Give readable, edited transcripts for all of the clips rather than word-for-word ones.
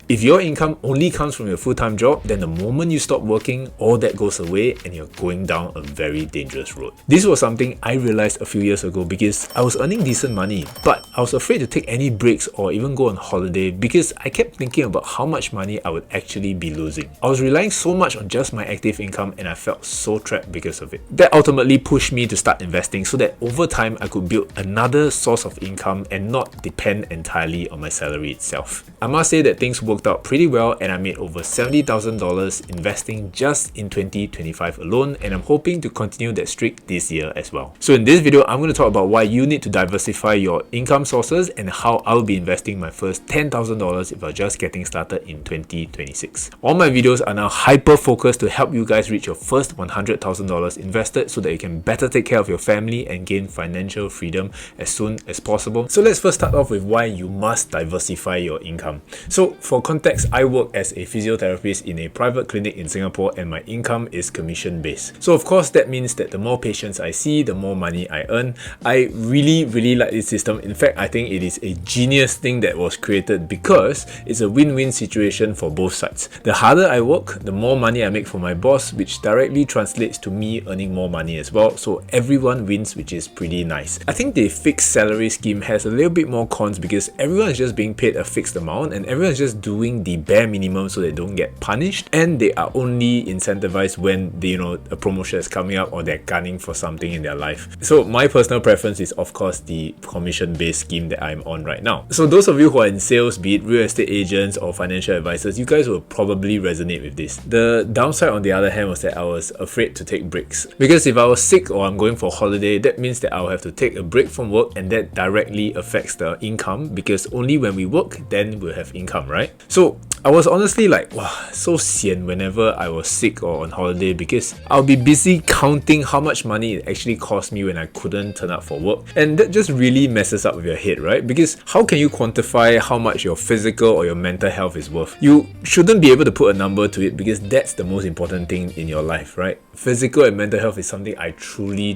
If your income only comes from your full-time job, then the moment you stop working, all that goes away and you're going down a very dangerous road. This was something I realized a few years ago because I was earning decent money, but I was afraid to take any breaks or even go on holiday because I kept thinking about how much money I would actually be losing. I was relying so much on just my active income and I felt so trapped because of it. That ultimately pushed me to start investing so that over time I could build another source of income and not depend entirely on my salary itself. I must say that things worked out pretty well and I made over $70,000 investing just in 2025 alone, and I'm hoping to continue that streak this year as well. So in this video, I'm going to talk about why you need to diversify your income sources and how I'll be investing my first $10,000 if I'm just getting started in 2026. All my videos are now hyper focused to help you guys reach your first $100,000 invested so that you can better take care of your family and gain financial freedom as soon as possible. So let's first start off with why you must diversify your income. So for context, I work as a physiotherapist in a private clinic in Singapore and my income is commission based. So of course that means that the more patients I see, the more money I earn. I really like this system. In fact, I think it is a genius thing that was created because it's a win-win situation for both sides. The harder I work, the more money I make for my boss, which directly translates to me earning more money as well. So everyone wins, which is pretty nice. I think the fixed salary scheme has a little bit more cons because everyone is just being paid a fixed amount and everyone is just doing the bare minimum so they don't get punished, and they are only incentivized when they, a promotion is coming up or they're gunning for something in their life. So my personal preference is of course the commission-based scheme that I'm on right now. So those of you who are in sales, be it real estate agents or financial advisors, you guys will probably resonate with this. The downside on the other hand was that I was afraid to take breaks because if I was sick or I'm going for holiday, that means that I'll have to take a break from work, and that directly affects the income because only when we work then we'll have income, right? So I was honestly like, wow, so sian whenever I was sick or on holiday because I'll be busy counting how much money it actually cost me when I couldn't turn up for work. And that just really messes up with your head, right? Because how can you quantify how much your physical or your mental health is worth? You shouldn't be able to put a number to it because that's the most important thing in your life, right? Physical and mental health is something I truly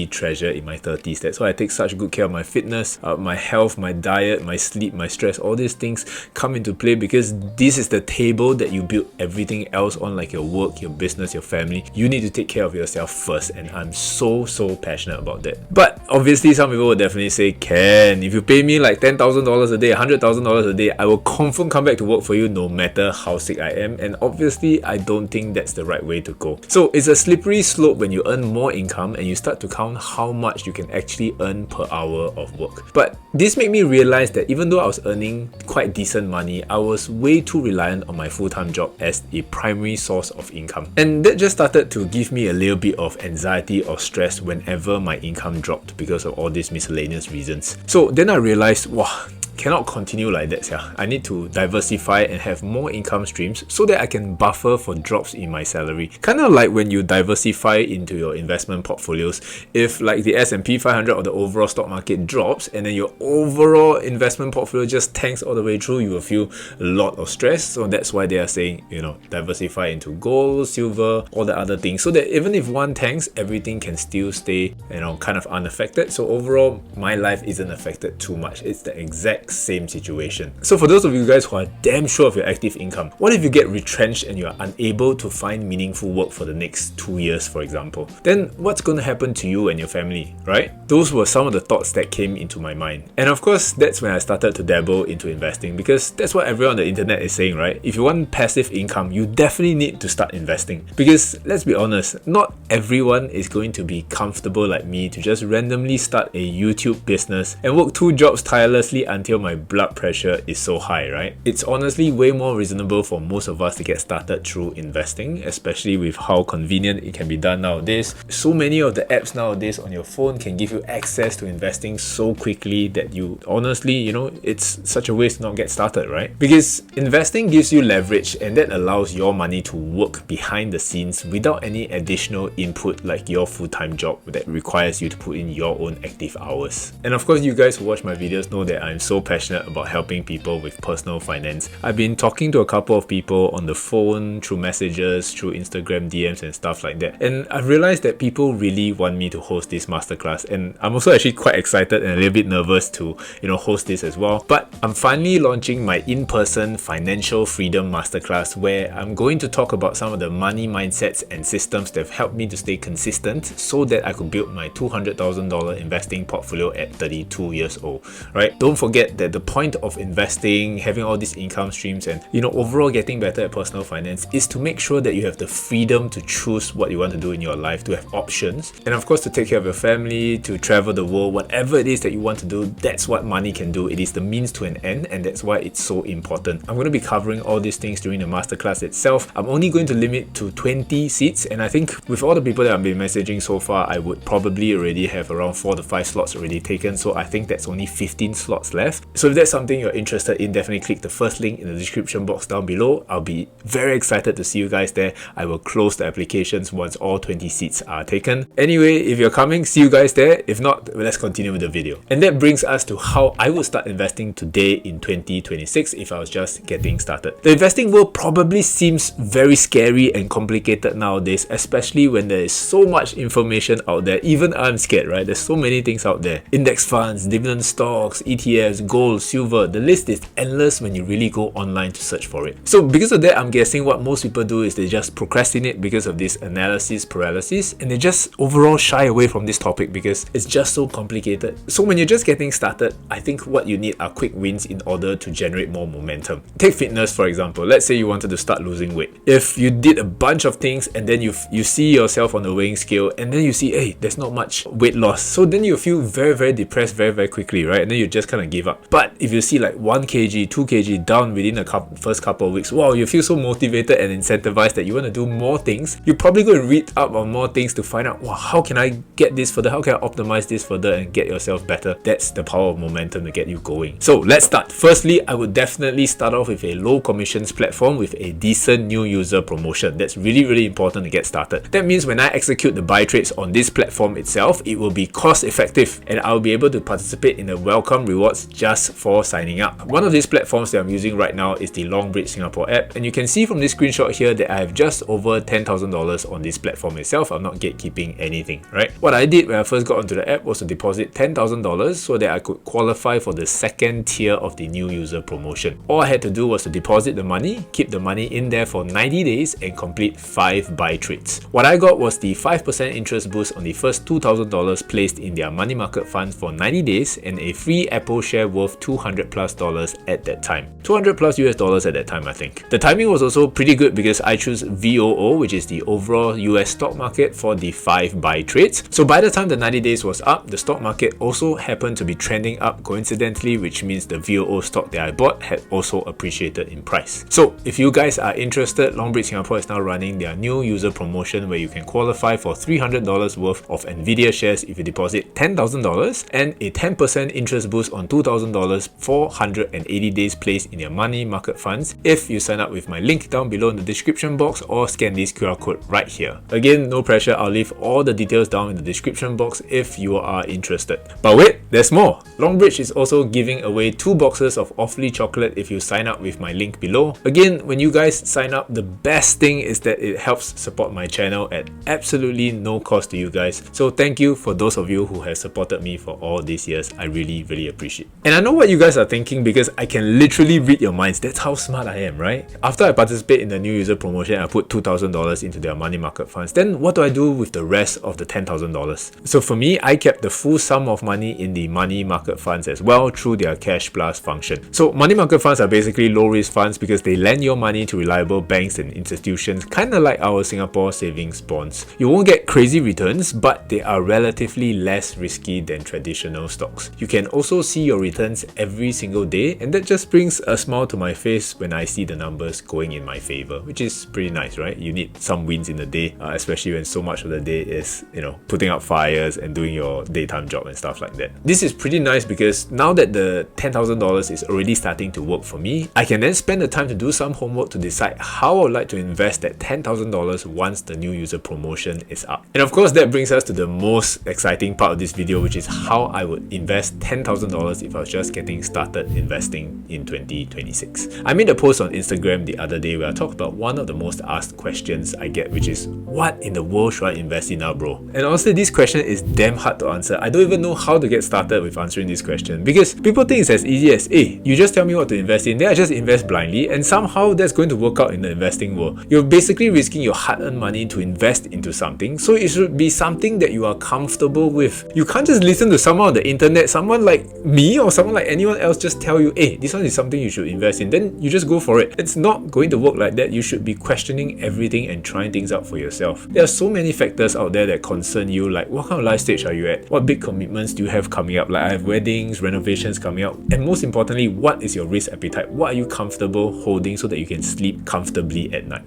treasure in my 30s. That's why I take such good care of my fitness, my health, my diet, my sleep, my stress. All these things come into play because this is the table that you build everything else on, like your work, your business, your family. You need to take care of yourself first, and I'm so passionate about that. But obviously some people will definitely say, Ken, if you pay me like $10,000 a day, $100,000 a day, I will confirm come back to work for you no matter how sick I am. And obviously I don't think that's the right way to go. So it's a slippery slope when you earn more income and you start to count how much you can actually earn per hour of work. But this made me realize that even though I was earning quite decent money, I was way too reliant on my full-time job as a primary source of income. And that just started to give me a little bit of anxiety or stress whenever my income dropped because of all these miscellaneous reasons. So then I realized, wow, cannot continue like that. Yeah. I need to diversify and have more income streams so that I can buffer for drops in my salary. Kind of like when you diversify into your investment portfolios. If like the S&P 500 or the overall stock market drops and then your overall investment portfolio just tanks all the way through, you will feel a lot of stress. So that's why they are saying, diversify into gold, silver, all the other things, so that even if one tanks, everything can still stay, kind of unaffected. So overall, my life isn't affected too much. It's the exact same situation. So for those of you guys who are damn sure of your active income, what if you get retrenched and you are unable to find meaningful work for the next 2 years, for example? Then what's going to happen to you and your family, right? Those were some of the thoughts that came into my mind. And of course, that's when I started to dabble into investing because that's what everyone on the internet is saying, right? If you want passive income, you definitely need to start investing because let's be honest, not everyone is going to be comfortable like me to just randomly start a YouTube business and work 2 jobs tirelessly until my blood pressure is so high, right? It's honestly way more reasonable for most of us to get started through investing, especially with how convenient it can be done nowadays. So many of the apps nowadays on your phone can give you access to investing so quickly that you honestly, it's such a waste to not get started, right? Because investing gives you leverage and that allows your money to work behind the scenes without any additional input like your full-time job that requires you to put in your own active hours. And of course, you guys who watch my videos know that I'm so passionate about helping people with personal finance. I've been talking to a couple of people on the phone, through messages, through Instagram DMs and stuff like that. And I've realized that people really want me to host this masterclass. And I'm also actually quite excited and a little bit nervous to, host this as well. But I'm finally launching my in-person financial freedom masterclass, where I'm going to talk about some of the money mindsets and systems that have helped me to stay consistent so that I could build my $200,000 investing portfolio at 32 years old, right? Don't forget that the point of investing, having all these income streams and, overall getting better at personal finance is to make sure that you have the freedom to choose what you want to do in your life, to have options, and of course to take care of your family, to travel the world, whatever it is that you want to do. That's what money can do. It is the means to an end, and that's why it's so important. I'm going to be covering all these things during the masterclass itself. I'm only going to limit to 20 seats, and I think with all the people that I've been messaging so far, I would probably already have around 4 to 5 slots already taken, so I think that's only 15 slots left. So if that's something you're interested in, definitely click the first link in the description box down below. I'll be very excited to see you guys there. I will close the applications once all 20 seats are taken. Anyway, if you're coming, see you guys there. If not, let's continue with the video. And that brings us to how I would start investing today in 2026 if I was just getting started. The investing world probably seems very scary and complicated nowadays, especially when there is so much information out there. Even I'm scared, right? There's so many things out there. Index funds, dividend stocks, ETFs, gold, silver. The list is endless when you really go online to search for it. So because of that, I'm guessing what most people do is they just procrastinate because of this analysis paralysis, and they just overall shy away from this topic because it's just so complicated. So when you're just getting started, I think what you need are quick wins in order to generate more momentum. Take fitness for example. Let's say you wanted to start losing weight. If you did a bunch of things and then you see yourself on the weighing scale and then you see, hey, there's not much weight loss, so then you feel very depressed very quickly, right? And then you just kind of give up. But if you see like 1 kg, 2 kg down within the first couple of weeks, wow, you feel so motivated and incentivized that you want to do more things. You probably go and read up on more things to find out, wow, how can I get this further? How can I optimize this further and get yourself better? That's the power of momentum to get you going. So let's start. Firstly, I would definitely start off with a low commissions platform with a decent new user promotion. That's really important to get started. That means when I execute the buy trades on this platform itself, it will be cost effective and I'll be able to participate in the welcome rewards just for signing up. One of these platforms that I'm using right now is the LongBridge Singapore app, and you can see from this screenshot here that I have just over $10,000 on this platform itself. I'm not gatekeeping anything, right? What I did when I first got onto the app was to deposit $10,000 so that I could qualify for the second tier of the new user promotion. All I had to do was to deposit the money, keep the money in there for 90 days and complete 5 buy trades. What I got was the 5% interest boost on the first $2,000 placed in their money market funds for 90 days and a free Apple share worth $200+ at that time. $200+ US dollars at that time, I think. The timing was also pretty good because I chose VOO, which is the overall US stock market, for the 5 buy trades. So by the time the 90 days was up, the stock market also happened to be trending up coincidentally, which means the VOO stock that I bought had also appreciated in price. So if you guys are interested, LongBridge Singapore is now running their new user promotion where you can qualify for $300 worth of Nvidia shares if you deposit $10,000 and a 10% interest boost on $2,000 for 180 days placed in your money market funds if you sign up with my link down below in the description box or scan this QR code right here. Again, no pressure, I'll leave all the details down in the description box if you are interested. But wait, there's more! LongBridge is also giving away 2 boxes of Awfully Chocolate if you sign up with my link below. Again, when you guys sign up, the best thing is that it helps support my channel at absolutely no cost to you guys. So thank you for those of you who have supported me for all these years. I really appreciate. And I know what you guys are thinking because I can literally read your minds. That's how smart I am, right? After I participate in the new user promotion, I put $2,000 into their money market funds. Then what do I do with the rest of the $10,000? So for me, I kept the full sum of money in the money market funds as well through their Cash Plus function. So money market funds are basically low risk funds because they lend your money to reliable banks and institutions, kind of like our Singapore savings bonds. You won't get crazy returns, but they are relatively less risky than traditional stocks. You can also see your returns every single day, and that just brings a smile to my face when I see the numbers going in my favor, which is pretty nice, right? You need some wins in the day, especially when so much of the day is, putting out fires and doing your daytime job and stuff like that. This is pretty nice because now that the $10,000 is already starting to work for me, I can then spend the time to do some homework to decide how I would like to invest that $10,000 once the new user promotion is up. And of course, that brings us to the most exciting part of this video, which is how I would invest $10,000 if I was just getting started investing in 2026. I made a post on Instagram the other day where I talked about one of the most asked questions I get, which is, what in the world should I invest in now, bro? And honestly, this question is damn hard to answer. I don't even know how to get started with answering this question because people think it's as easy as, hey, you just tell me what to invest in, then I just invest blindly, and somehow that's going to work out in the investing world. You're basically risking your hard-earned money to invest into something, so it should be something that you are comfortable with. You can't just listen to someone on the internet, someone like me or someone like anyone else just tell you, hey, this one is something you should invest in, then you just go for it. It's not going to work like that. You should be questioning everything and trying things out for yourself. There are so many factors out there that concern you, like what kind of life stage are you at? What big commitments do you have coming up? Like I have weddings, renovations coming up, and most importantly, what is your risk appetite? What are you comfortable holding so that you can sleep comfortably at night?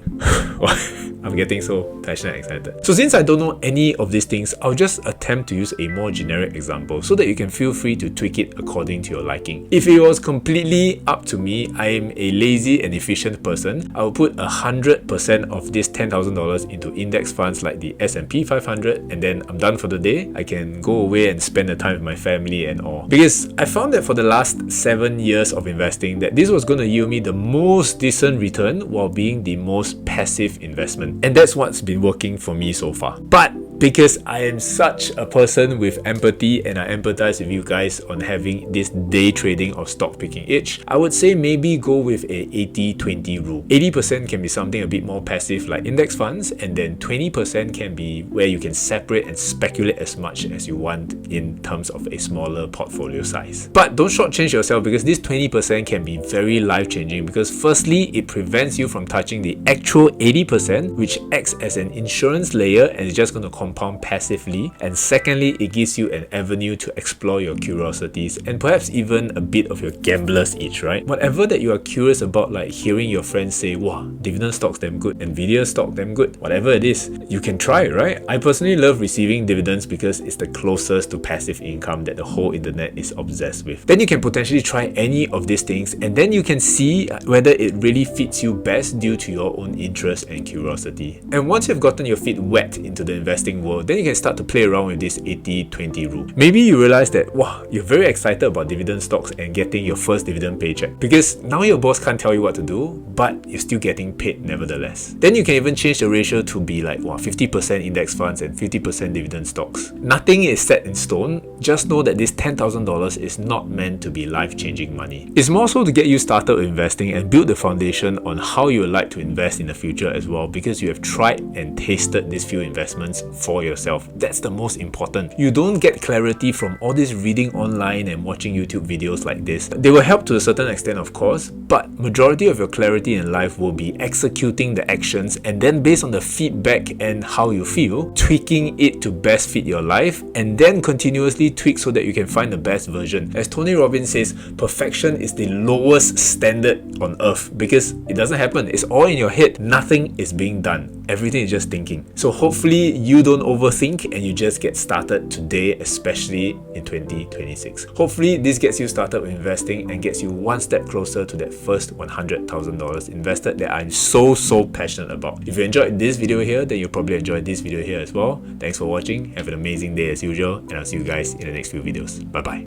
I'm getting so passionate and excited. So since I don't know any of these things, I'll just attempt to use a more generic example so that you can feel free to tweak it according to your liking. If it was completely up to me, I'm a lazy and efficient person, I will put 100% of this $10,000 into index funds like the S&P 500, and then I'm done for the day. I can go away and spend the time with my family and all. Because I found that for the last 7 years of investing, that this was going to yield me the most decent return while being the most passive investment. And that's what's been working for me so far. But because I am such a person with empathy and I empathize with you guys on having this day trading or stock picking itch, I would say maybe go with a 80-20 rule. 80% can be something a bit more passive like index funds, and then 20% can be where you can separate and speculate as much as you want in terms of a smaller portfolio size. But don't shortchange yourself, because this 20% can be very life-changing, because firstly, it prevents you from touching the actual 80%, which acts as an insurance layer and is just going to compound passively, and secondly, it gives you an avenue to explore your curiosities and perhaps even a bit of your gambler's itch, right? Whatever that you are curious about, like hearing your friends say, wow, dividend stocks damn good, Nvidia stock damn good, whatever it is, you can try it, right? I personally love receiving dividends because it's the closest to passive income that the whole internet is obsessed with. Then you can potentially try any of these things, and then you can see whether it really fits you best due to your own interest and curiosity. And once you've gotten your feet wet into the investing world, then you can start to play around with this 80-20 rule. Maybe you realize that, wow, you're very excited about dividend stocks and getting your first dividend paycheck, because now your boss can't tell you what to do, but you're still getting paid nevertheless. Then you can even change the ratio to be like, wow, 50% index funds and 50% dividend stocks. Nothing is set in stone. Just know that this $10,000 is not meant to be life-changing money. It's more so to get you started with investing and build the foundation on how you would like to invest in the future as well, because you have tried and tasted these few investments for yourself. That's the most important. You don't get clarity from all this reading online and watching YouTube videos like this. They will help to a certain extent, of course, but majority of your clarity in life will be executing the actions, and then based on the feedback and how you feel, tweaking it to best fit your life, and then continuously tweak so that you can find the best version. As Tony Robbins says, perfection is the lowest standard on earth, because it doesn't happen. It's all in your head. Nothing is being done. Everything is just thinking. So hopefully you don't overthink and you just get started today, especially in 2026. Hopefully this gets you started with investing and gets you one step closer to that first $100,000 invested that I'm so passionate about. If you enjoyed this video here, then you'll probably enjoy this video here as well. Thanks for watching. Have an amazing day as usual, and I'll see you guys in the next few videos. Bye bye.